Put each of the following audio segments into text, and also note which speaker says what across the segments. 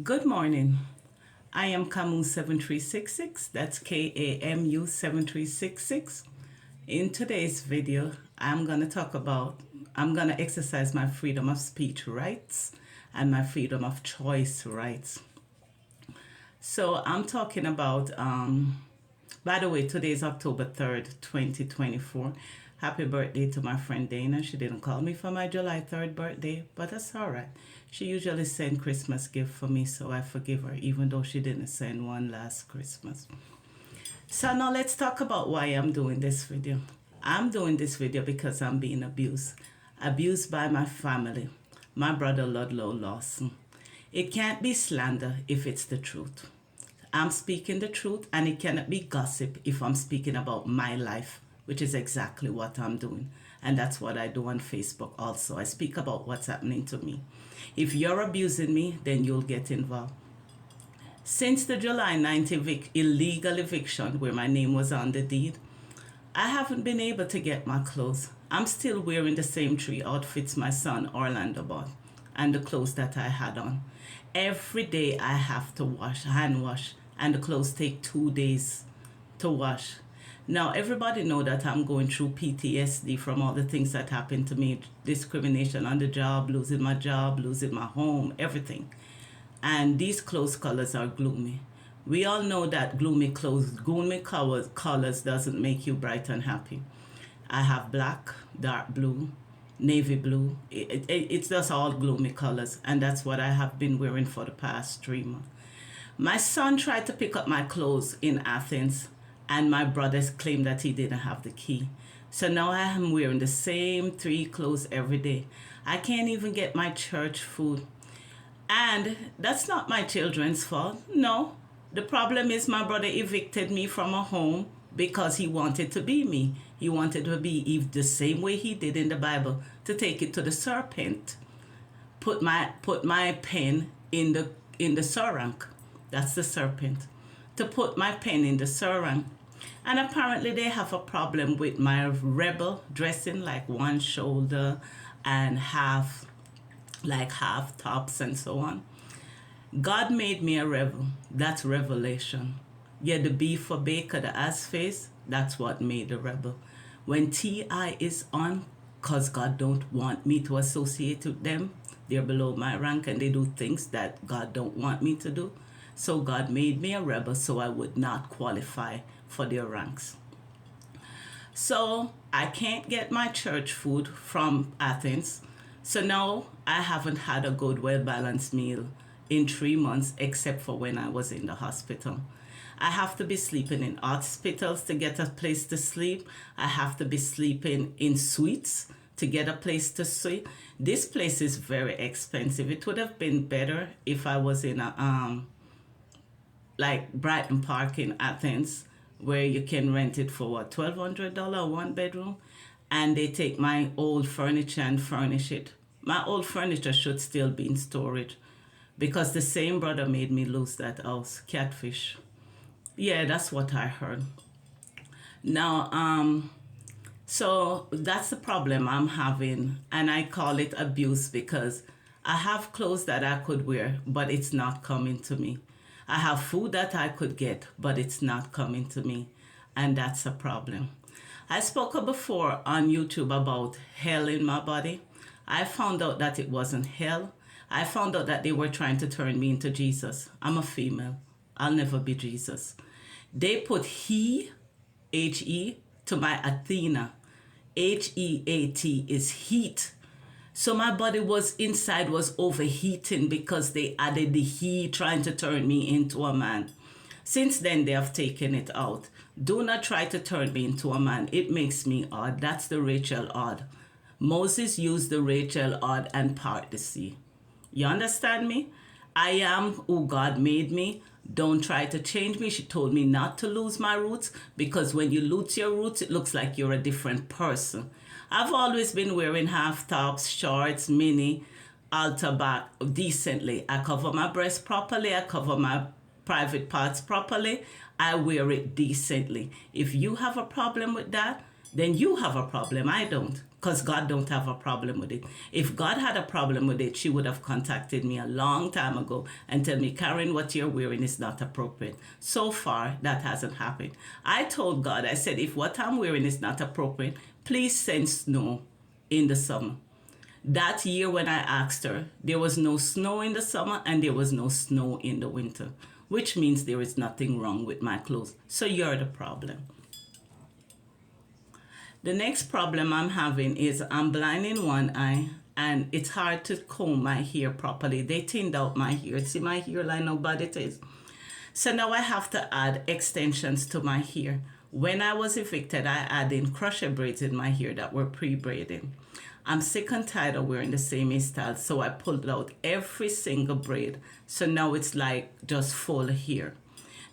Speaker 1: Good morning. I am KAMU7366. That's KAMU7366. In today's video, I'm going to exercise my freedom of speech rights and my freedom of choice rights. So I'm talking about, by the way, today is October 3rd, 2024. Happy birthday to my friend Dana. She didn't call me for my July 3rd birthday, but that's all right. She usually sends Christmas gift for me, so I forgive her, even though she didn't send one last Christmas. So now let's talk about why I'm doing this video. I'm doing this video because I'm being abused. Abused by my family, my brother Ludlow Lawson. It can't be slander if it's the truth. I'm speaking the truth, and it cannot be gossip if I'm speaking about my life, which is exactly what I'm doing. And that's what I do on Facebook also. I speak about what's happening to me. If you're abusing me, then you'll get involved. Since the July 9th illegal eviction, where my name was on the deed, I haven't been able to get my clothes. I'm still wearing the same 3 outfits my son Orlando bought and the clothes that I had on. Every day I have to hand wash, and the clothes take 2 days to wash. Now, everybody know that I'm going through PTSD from all the things that happened to me. Discrimination on the job, losing my home, everything. And these clothes colors are gloomy. We all know that gloomy colors doesn't make you bright and happy. I have black, dark blue, navy blue. It's just all gloomy colors. And that's what I have been wearing for the past 3 months. My son tried to pick up my clothes in Athens, and my brothers claimed that he didn't have the key. So now I am wearing the same 3 clothes every day. I can't even get my church food. And that's not my children's fault. No. The problem is my brother evicted me from a home because he wanted to be me. He wanted to be the same way he did in the Bible, to take it to the serpent. Put my pen in the sarank. That's the serpent. To put my pen in the sarank. And apparently they have a problem with my rebel dressing, like one shoulder and half tops and so on. God made me a rebel. That's revelation. Yeah, the B for Baker, the ass face, that's what made the rebel. When TI is on, because God don't want me to associate with them, they're below my rank and they do things that God don't want me to do. So God made me a rebel so I would not qualify for their ranks. So I can't get my church food from Athens. So now I haven't had a good, well-balanced meal in 3 months, except for when I was in the hospital. I have to be sleeping in hospitals to get a place to sleep. I have to be sleeping in suites to get a place to sleep. This place is very expensive. It would have been better if I was in a like Brighton Park in Athens, where you can rent it for what, $1,200 1 bedroom, and they take my old furniture and furnish it. My old furniture should still be in storage, because the same brother made me lose that house. Catfish. Yeah, that's what I heard. Now, so that's the problem I'm having, and I call it abuse because I have clothes that I could wear, but it's not coming to me. I have food that I could get, but it's not coming to me, and that's a problem. I spoke before on YouTube about hell in my body. I found out that it wasn't hell. I found out that they were trying to turn me into Jesus. I'm a female. I'll never be Jesus. They put he, H-E, to my Athena. H-E-A-T is heat. So my body was overheating because they added the he, trying to turn me into a man. Since then, they have taken it out. Do not try to turn me into a man. It makes me odd. That's the Rachel odd. Moses used the Rachel odd and part the sea. You understand me? I am who God made me. Don't try to change me. She told me not to lose my roots, because when you lose your roots, it looks like you're a different person. I've always been wearing half tops, shorts, mini, altar back decently. I cover my breast properly. I cover my private parts properly. I wear it decently. If you have a problem with that, then you have a problem. I don't. because God don't have a problem with it. If God had a problem with it, she would have contacted me a long time ago and tell me, Karen, what you're wearing is not appropriate. So far, that hasn't happened. I told God, I said, if what I'm wearing is not appropriate, please send snow in the summer. That year when I asked her, there was no snow in the summer and there was no snow in the winter, which means there is nothing wrong with my clothes. So you're the problem. The next problem I'm having is I'm blind in one eye and it's hard to comb my hair properly. They thinned out my hair. See my hairline, how bad it is. So now I have to add extensions to my hair. When I was evicted, I added crochet braids in my hair that were pre-braided. I'm sick and tired of wearing the same hairstyle, so I pulled out every single braid. So now it's like just full hair.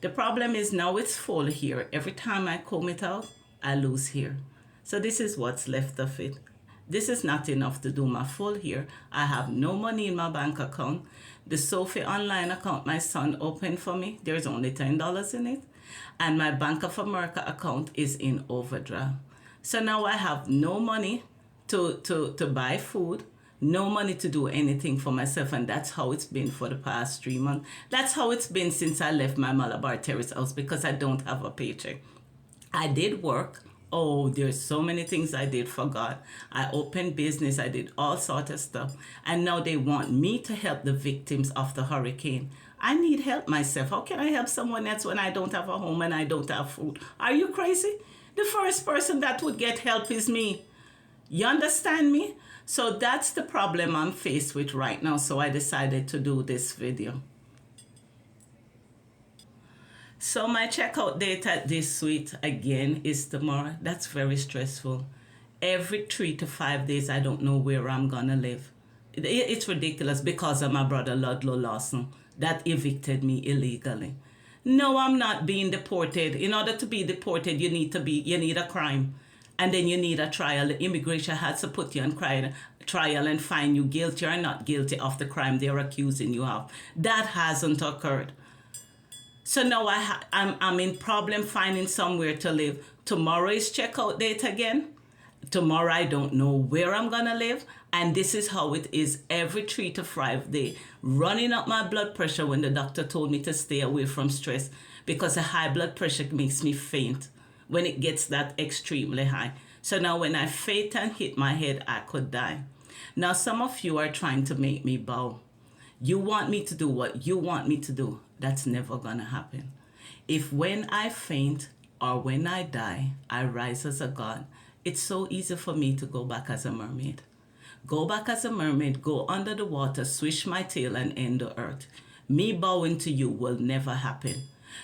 Speaker 1: The problem is now it's full hair. Every time I comb it out, I lose hair. So this is what's left of it. This is not enough to do my full hair. I have no money in my bank account. The Sophie online account my son opened for me, there's only $10 in it. And my Bank of America account is in overdraft. So now I have no money to buy food, no money to do anything for myself, and that's how it's been for the past 3 months. That's how it's been since I left my Malabar Terrace house, because I don't have a paycheck. I did work. Oh, there's so many things I did for God. I opened business, I did all sorts of stuff, and now they want me to help the victims of the hurricane. I need help myself. How can I help someone else when I don't have a home and I don't have food? Are you crazy? The first person that would get help is me. You understand me? So that's the problem I'm faced with right now. So I decided to do this video. So my checkout date at this suite again is tomorrow. That's very stressful. Every 3 to 5 days, I don't know where I'm gonna live. It's ridiculous because of my brother Ludlow Lawson that evicted me illegally. No, I'm not being deported. In order to be deported, you need a crime. And then you need a trial. The immigration has to put you on trial and find you guilty or not guilty of the crime they're accusing you of. That hasn't occurred. So now I'm in problem finding somewhere to live. Tomorrow is checkout date again. Tomorrow I don't know where I'm gonna live. And this is how it is every 3 to 5 days. Running up my blood pressure when the doctor told me to stay away from stress, because a high blood pressure makes me faint when it gets that extremely high. So now when I faint and hit my head, I could die. Now some of you are trying to make me bow. You want me to do what you want me to do. That's never gonna happen. If when I faint or when I die, I rise as a god, it's so easy for me to go back as a mermaid. Go back as a mermaid, go under the water, swish my tail and end the earth. Me bowing to you will never happen.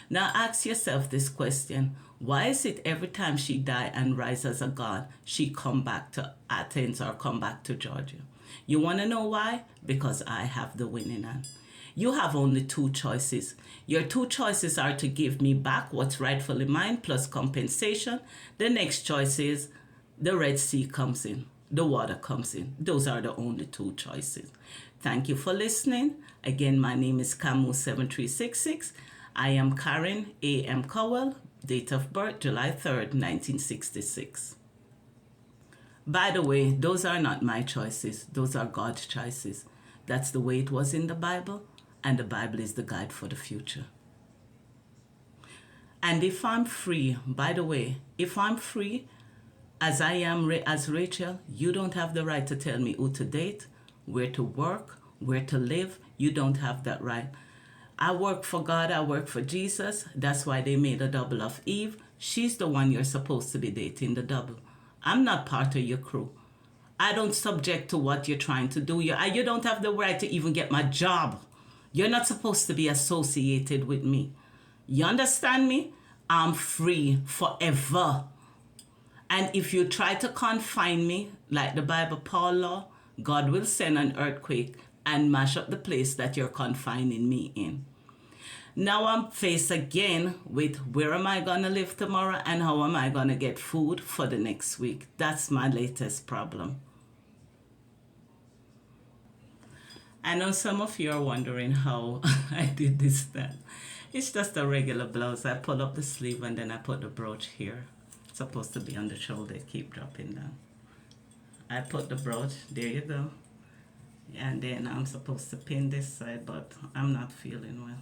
Speaker 1: Now ask yourself this question. Why is it every time she die and rise as a god, she come back to Athens or come back to Georgia? You want to know why? Because I have the winning hand. You have only 2 choices. Your 2 choices are to give me back what's rightfully mine plus compensation. The next choice is the Red Sea comes in. The water comes in. Those are the only 2 choices. Thank you for listening. Again, my name is KAMU7366. I am Karen A.M. Cowell, date of birth July 3rd, 1966. By the way, those are not my choices. Those are God's choices. That's the way it was in the Bible, and the Bible is the guide for the future. And if I'm free, by the way, if I'm free, as I am as Rachel, you don't have the right to tell me who to date, where to work, where to live. You don't have that right. I work for God, I work for Jesus. That's why they made a double of Eve. She's the one you're supposed to be dating, the double. I'm not part of your crew. I don't subject to what you're trying to do. You don't have the right to even get my job. You're not supposed to be associated with me. You understand me? I'm free forever. And if you try to confine me, like the Bible Paul law, God will send an earthquake and mash up the place that you're confining me in. Now I'm faced again with where am I going to live tomorrow and how am I going to get food for the next week. That's my latest problem. I know some of you are wondering how I did this then. It's just a regular blouse. I pull up the sleeve and then I put the brooch here. It's supposed to be on the shoulder. Keep dropping down. I put the brush, there you go. And then I'm supposed to pin this side, but I'm not feeling well.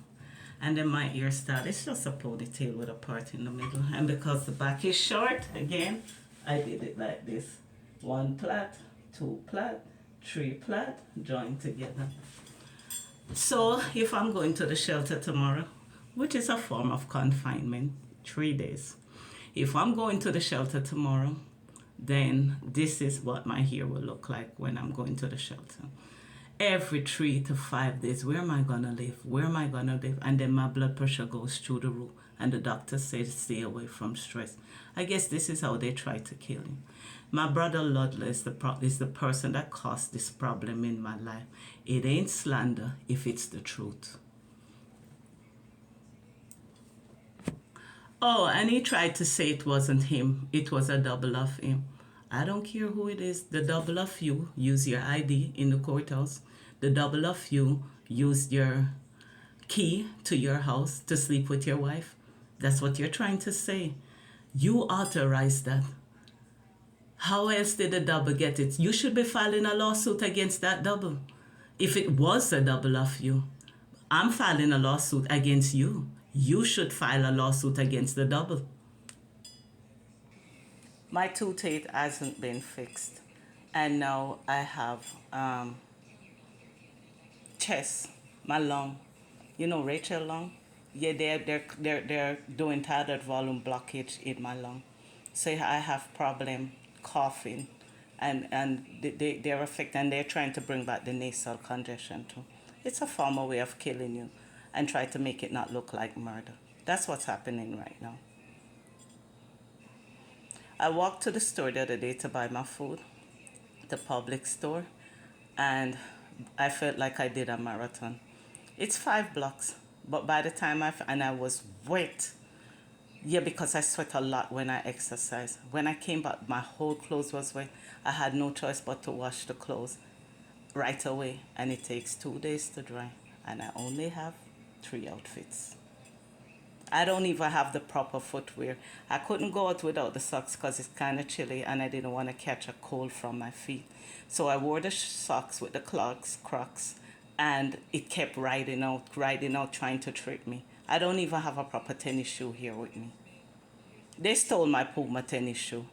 Speaker 1: And then my hairstyle, it's just a ponytail with a part in the middle. And because the back is short, again, I did it like this. 1 plait, 2 plait, 3 plait, joined together. So if I'm going to the shelter tomorrow, which is a form of confinement, 3 days. If I'm going to the shelter tomorrow, then this is what my hair will look like when I'm going to the shelter. Every 3 to 5 days, where am I gonna live? Where am I gonna live? And then my blood pressure goes through the roof, and the doctor says stay away from stress. I guess this is how they try to kill him. My brother Ludlow is the person that caused this problem in my life. It ain't slander if it's the truth. Oh, and he tried to say it wasn't him. It was a double of him. I don't care who it is. The double of you use your ID in the courthouse. The double of you used your key to your house to sleep with your wife. That's what you're trying to say. You authorized that. How else did the double get it? You should be filing a lawsuit against that double. If it was a double of you, I'm filing a lawsuit against you. You should file a lawsuit against the double. My toothache hasn't been fixed, and now I have chest, my lung. You know Rachel lung? Yeah, they're doing thyroid volume blockage in my lung, so I have problem coughing, and they're affected, and they're trying to bring back the nasal congestion too. It's a formal way of killing you, and try to make it not look like murder. That's what's happening right now. I walked to the store the other day to buy my food, the public store, and I felt like I did a marathon. It's 5 blocks, but by the time and I was wet. Yeah, because I sweat a lot when I exercise. When I came back, my whole clothes was wet. I had no choice but to wash the clothes right away, and it takes 2 days to dry, and I only have 3 outfits. I don't even have the proper footwear. I couldn't go out without the socks because it's kind of chilly and I didn't want to catch a cold from my feet. So I wore the socks with the Crocs, and it kept riding out, trying to trick me. I don't even have a proper tennis shoe here with me. They stole my Puma tennis shoe.